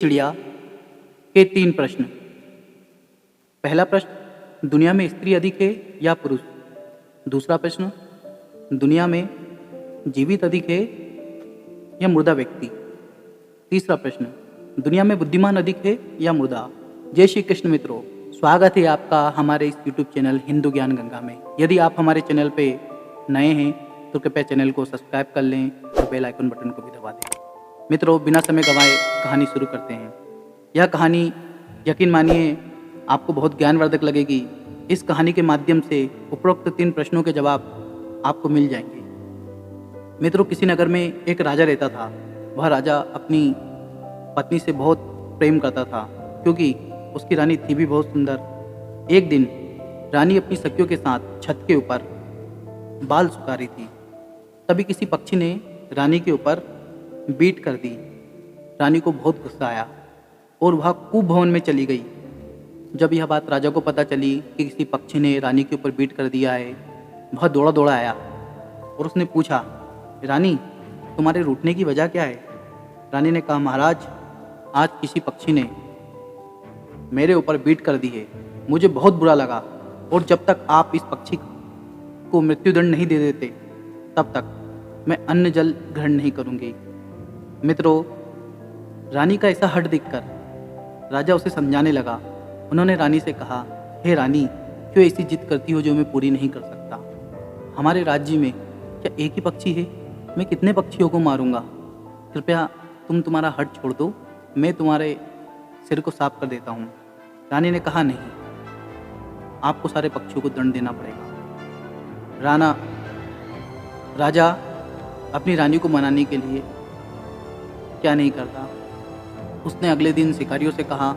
चिड़िया के 3 प्रश्न। पहला प्रश्न, दुनिया में स्त्री अधिक है या पुरुष? दूसरा प्रश्न, दुनिया में जीवित अधिक है या मुर्दा व्यक्ति? तीसरा प्रश्न, दुनिया में बुद्धिमान अधिक है या मुर्दा? जय श्री कृष्ण मित्रों, स्वागत है आपका हमारे इस यूट्यूब चैनल हिंदू ज्ञान गंगा में। यदि आप हमारे चैनल पे नए हैं तो कृपया चैनल को सब्सक्राइब कर लें और बेल आइकन बटन को भी दबा दें। मित्रों, बिना समय गंवाए कहानी शुरू करते हैं। यह कहानी यकीन मानिए आपको बहुत ज्ञानवर्धक लगेगी। इस कहानी के माध्यम से उपरोक्त 3 प्रश्नों के जवाब आपको मिल जाएंगे। मित्रों, किसी नगर में एक राजा रहता था। वह राजा अपनी पत्नी से बहुत प्रेम करता था क्योंकि उसकी रानी थी भी बहुत सुंदर। एक दिन रानी अपनी सखियों के साथ छत के ऊपर बाल सुखा रही थी। तभी किसी पक्षी ने रानी के ऊपर बीट कर दी। रानी को बहुत गुस्सा आया और वह कूप भवन में चली गई। जब यह बात राजा को पता चली कि किसी पक्षी ने रानी के ऊपर बीट कर दिया है, वह दौड़ा दौड़ा आया और उसने पूछा, रानी तुम्हारे रूठने की वजह क्या है? रानी ने कहा, महाराज आज किसी पक्षी ने मेरे ऊपर बीट कर दी है। मुझे बहुत बुरा लगा और जब तक आप इस पक्षी को मृत्युदंड नहीं दे देते तब तक मैं अन्न जल ग्रहण नहीं करूँगी। मित्रों, रानी का ऐसा हट देखकर राजा उसे समझाने लगा। उन्होंने रानी से कहा, हे रानी, क्यों ऐसी जिद करती हो जो मैं पूरी नहीं कर सकता? हमारे राज्य में क्या एक ही पक्षी है? मैं कितने पक्षियों को मारूंगा? कृपया तुम तुम्हारा हट छोड़ दो, मैं तुम्हारे सिर को साफ कर देता हूँ। रानी ने कहा, नहीं, आपको सारे पक्षियों को दंड देना पड़ेगा। राजा अपनी रानी को मनाने के लिए क्या नहीं करता। उसने अगले दिन शिकारियों से कहा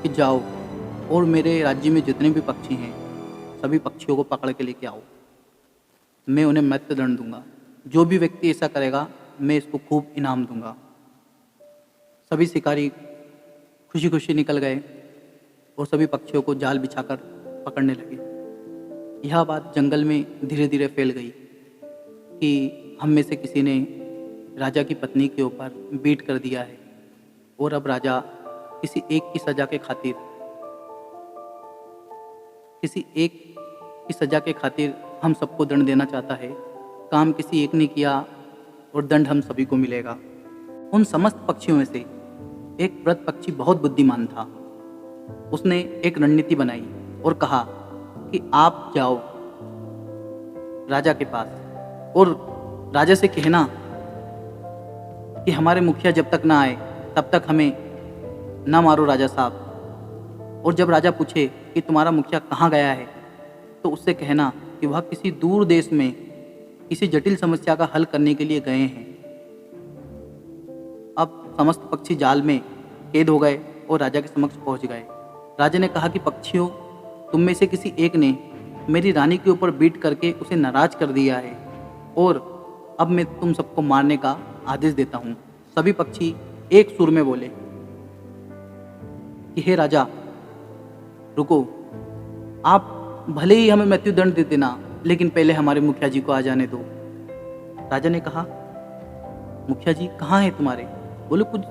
कि जाओ और मेरे राज्य में जितने भी पक्षी हैं सभी पक्षियों को पकड़ के लेके आओ। मैं उन्हें मृत्युदंड दूंगा। जो भी व्यक्ति ऐसा करेगा मैं इसको खूब इनाम दूंगा। सभी शिकारी खुशी खुशी निकल गए और सभी पक्षियों को जाल बिछाकर पकड़ने लगे। यह बात जंगल में धीरे धीरे फैल गई कि हम में से किसी ने राजा की पत्नी के ऊपर बीट कर दिया है और अब राजा किसी एक की सजा के खातिर हम सबको दंड देना चाहता है। काम किसी एक ने किया और दंड हम सभी को मिलेगा। उन समस्त पक्षियों में से एक व्रत पक्षी बहुत बुद्धिमान था। उसने एक रणनीति बनाई और कहा कि आप जाओ राजा के पास और राजा से कहना कि हमारे मुखिया जब तक ना आए तब तक हमें ना मारो राजा साहब। और जब राजा पूछे कि तुम्हारा मुखिया कहाँ गया है तो उससे कहना कि वह किसी दूर देश में किसी जटिल समस्या का हल करने के लिए गए हैं। अब समस्त पक्षी जाल में कैद हो गए और राजा के समक्ष पहुंच गए। राजा ने कहा कि पक्षियों, तुम में से किसी एक ने मेरी रानी के ऊपर बीट करके उसे नाराज कर दिया है और अब मैं तुम सबको मारने का आदेश देता हूँ। सभी पक्षी एक सुर में बोले कि हे राजा, रुको, आप भले ही हमें मृत्युदंड दे देना लेकिन पहले हमारे मुखिया जी को आ जाने दो। राजा ने कहा, मुखिया जी कहाँ हैं तुम्हारे? बोले, कुछ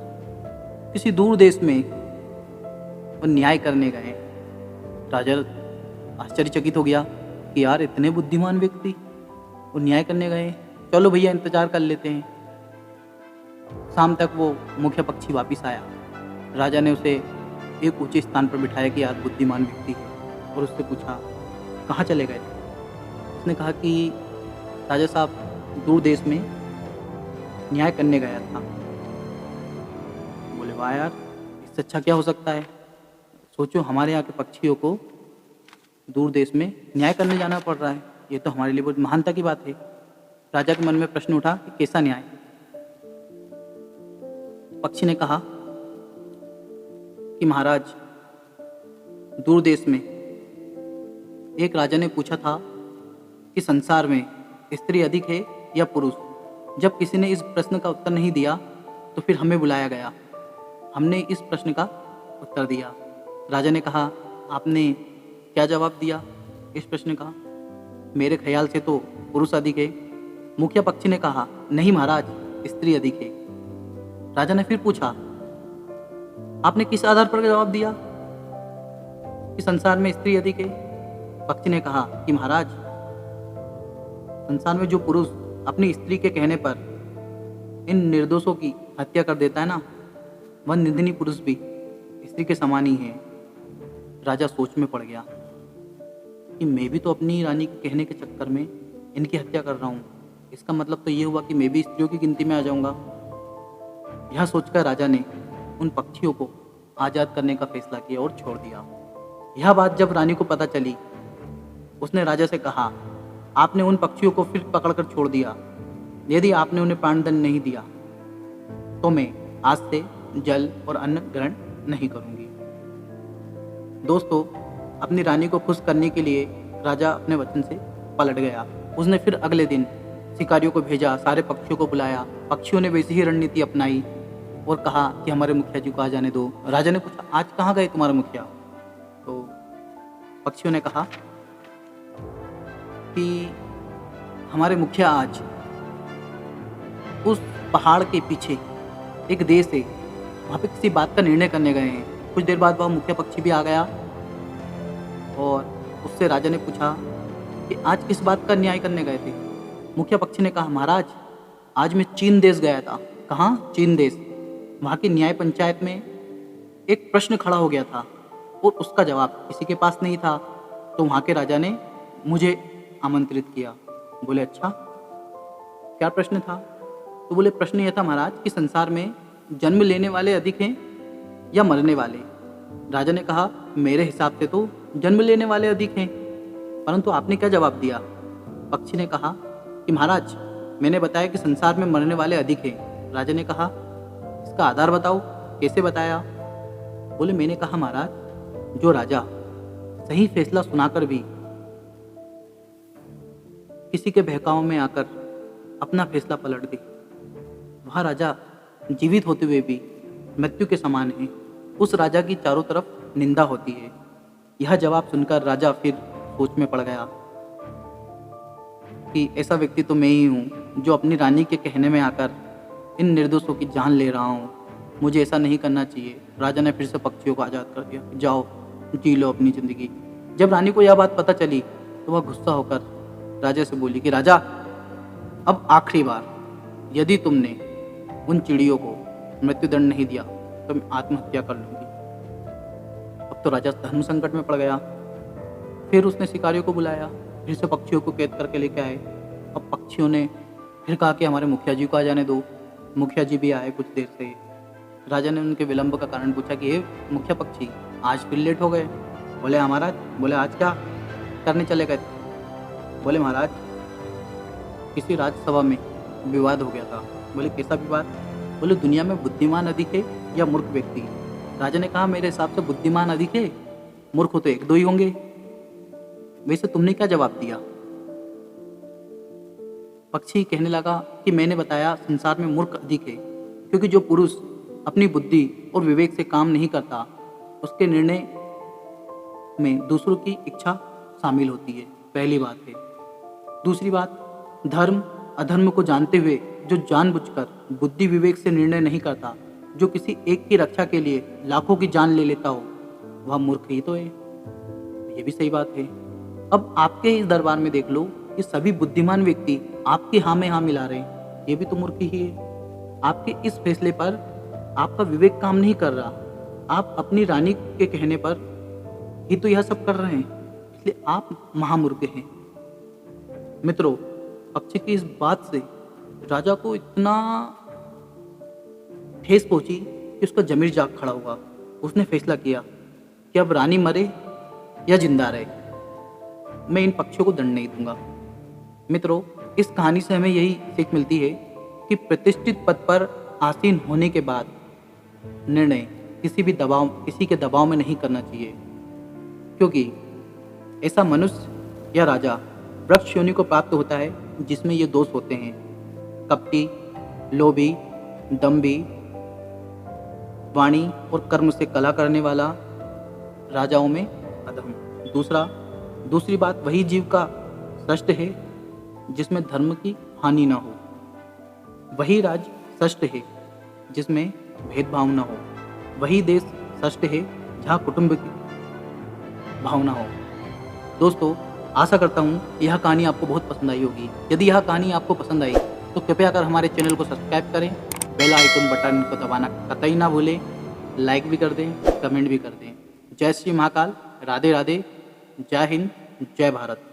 किसी दूर देश में वो न्याय करने गए। राजा आश्चर्यचकित हो गया कि यार, इतने बुद्धिमान व्यक्ति वो न्याय करने गए। चलो भैया, इंतजार कर लेते हैं। शाम तक वो मुख्य पक्षी वापस आया। राजा ने उसे एक ऊंचे स्थान पर बिठाया कि यार बुद्धिमान व्यक्ति है, और उससे पूछा, कहाँ चले गए? उसने कहा कि राजा साहब दूर देश में न्याय करने गया था। बोले, वाह यार, इससे अच्छा क्या हो सकता है? सोचो, हमारे यहाँ के पक्षियों को दूर देश में न्याय करने जाना पड़ रहा है। ये तो हमारे लिए बहुत महानता की बात है। राजा के मन में प्रश्न उठा कि कैसा न्याय? पक्षी ने कहा कि महाराज, दूर देश में एक राजा ने पूछा था कि संसार में स्त्री अधिक है या पुरुष। जब किसी ने इस प्रश्न का उत्तर नहीं दिया तो फिर हमें बुलाया गया। हमने इस प्रश्न का उत्तर दिया। राजा ने कहा, आपने क्या जवाब दिया इस प्रश्न का? मेरे ख्याल से तो पुरुष अधिक है। मुखिया पक्षी ने कहा, नहीं महाराज, स्त्री अधिक है। राजा ने फिर पूछा, आपने किस आधार पर जवाब दिया कि संसार में स्त्री अधिक है? पक्षी ने कहा कि महाराज, संसार में जो पुरुष अपनी स्त्री के कहने पर इन निर्दोषों की हत्या कर देता है ना, वह निंदनीय पुरुष भी स्त्री के समान ही है। राजा सोच में पड़ गया कि मैं भी तो अपनी रानी के कहने के चक्कर में इनकी हत्या कर रहा हूँ। इसका मतलब तो ये हुआ कि मैं भी स्त्रियों की गिनती में आ जाऊंगा। यह सोचकर राजा ने उन पक्षियों को आज़ाद करने का फैसला किया और छोड़ दिया। यह बात जब रानी को पता चली, उसने राजा से कहा, आपने उन पक्षियों को फिर पकड़कर छोड़ दिया। यदि आपने उन्हें प्राणदंड नहीं दिया तो मैं आज से जल और अन्न ग्रहण नहीं करूंगी। दोस्तों, अपनी रानी को खुश करने के लिए राजा अपने वचन से पलट गया। उसने फिर अगले दिन शिकारियों को भेजा, सारे पक्षियों को बुलाया। पक्षियों ने वैसी ही रणनीति अपनाई और कहा कि हमारे मुखिया जी को आ जाने दो। राजा ने पूछा, आज कहाँ गए तुम्हारा मुखिया? तो पक्षियों ने कहा कि हमारे मुखिया आज उस पहाड़ के पीछे एक देश है, वहाँ पे किसी बात का निर्णय करने गए हैं। कुछ देर बाद वह मुखिया पक्षी भी आ गया और उससे राजा ने पूछा कि आज किस बात का न्याय करने गए थे? मुखिया पक्षी ने कहा, महाराज, आज मैं चीन देश गया था। कहाँ? चीन देश। वहाँ की न्याय पंचायत में एक प्रश्न खड़ा हो गया था और उसका जवाब किसी के पास नहीं था, तो वहाँ के राजा ने मुझे आमंत्रित किया। बोले, अच्छा, क्या प्रश्न था? तो बोले, प्रश्न यह था महाराज कि संसार में जन्म लेने वाले अधिक हैं या मरने वाले? राजा ने कहा, मेरे हिसाब से तो जन्म लेने वाले अधिक हैं। परंतु आपने क्या जवाब दिया? पक्षी ने कहा कि महाराज, मैंने बताया कि संसार में मरने वाले अधिक हैं। राजा ने कहा, इसका आधार बताओ, कैसे बताया? बोले, मैंने कहा महाराज, जो राजा सही फैसला सुनाकर भी किसी के बहकाव में आकर अपना फैसला पलट दे, वह राजा जीवित होते हुए भी मृत्यु के समान है। उस राजा की चारों तरफ निंदा होती है। यह जवाब सुनकर राजा फिर सोच में पड़ गया कि ऐसा व्यक्ति तो मैं ही हूँ जो अपनी रानी के कहने में आकर इन निर्दोषों की जान ले रहा हूँ। मुझे ऐसा नहीं करना चाहिए। राजा ने फिर से पक्षियों को आज़ाद कर दिया, जाओ जी लो अपनी ज़िंदगी। जब रानी को यह बात पता चली तो वह गुस्सा होकर राजा से बोली कि राजा, अब आखिरी बार, यदि तुमने उन चिड़ियों को मृत्युदंड नहीं दिया तो मैं आत्महत्या कर लूँगी। अब तो राजा धर्म संकट में पड़ गया। फिर उसने शिकारियों को बुलाया, फिर से पक्षियों को कैद करके लेके आए। अब पक्षियों ने फिर कहा कि हमारे मुखिया जी को आ जाने दो। मुखिया जी भी आए कुछ देर से। राजा ने उनके विलंब का कारण पूछा कि हे मुखिया पक्षी, आज फिर लेट हो गए? बोले, हमारा बोले, आज क्या करने चले गए थे? बोले, महाराज, किसी राज्यसभा में विवाद हो गया था। बोले, कैसा विवाद? बोले, दुनिया में बुद्धिमान अधिक है या मूर्ख व्यक्ति? राजा ने कहा, मेरे हिसाब से बुद्धिमान अधिक है, मूर्ख तो एक दो ही होंगे। वैसे तुमने क्या जवाब दिया? पक्षी कहने लगा कि मैंने बताया संसार में मूर्ख अधिक है, क्योंकि जो पुरुष अपनी बुद्धि और विवेक से काम नहीं करता, उसके निर्णय में दूसरों की इच्छा शामिल होती है। पहली बात है। दूसरी बात, धर्म अधर्म को जानते हुए जो जानबूझकर बुद्धि विवेक से निर्णय नहीं करता, जो किसी एक की रक्षा के लिए लाखों की जान ले लेता हो, वह मूर्ख ही तो है। ये भी सही बात है। अब आपके इस दरबार में देख लो कि सभी बुद्धिमान व्यक्ति आपके हाँ में हाँ मिला रहे हैं, ये भी तो मूर्ख ही है। आपके इस फैसले पर आपका विवेक काम नहीं कर रहा, आप अपनी रानी के कहने पर ही तो यह सब कर रहे हैं, इसलिए आप महामूर्ख हैं। मित्रों, पक्षी की इस बात से राजा को इतना ठेस पहुंची कि उसका जमीर जाग खड़ा हुआ। उसने फैसला किया कि अब रानी मरे या जिंदा रहे, मैं इन पक्षियों को दंड नहीं दूंगा। मित्रों, इस कहानी से हमें यही सीख मिलती है कि प्रतिष्ठित पद पर आसीन होने के बाद निर्णय किसी के दबाव में नहीं करना चाहिए, क्योंकि ऐसा मनुष्य या राजा वृक्ष योनि को प्राप्त होता है जिसमें ये दोष होते हैं: कपटी, लोभी, दम्भी, वाणी और कर्म से कला करने वाला, राजाओं में अधम। दूसरी बात, वही जीव का श्रेष्ठ है जिसमें धर्म की हानि न हो। वही राज श्रेष्ठ है जिसमें भेदभाव न हो। वही देश श्रेष्ठ है जहाँ कुटुंब की भावना हो। दोस्तों, आशा करता हूँ यह कहानी आपको बहुत पसंद आई होगी। यदि यह कहानी आपको पसंद आई तो कृपया कर हमारे चैनल को सब्सक्राइब करें, बेल आइकन बटन को दबाना कतई ना भूलें, लाइक भी कर दें, कमेंट भी कर दें। जय श्री महाकाल, राधे राधे, जय हिंद, जय भारत।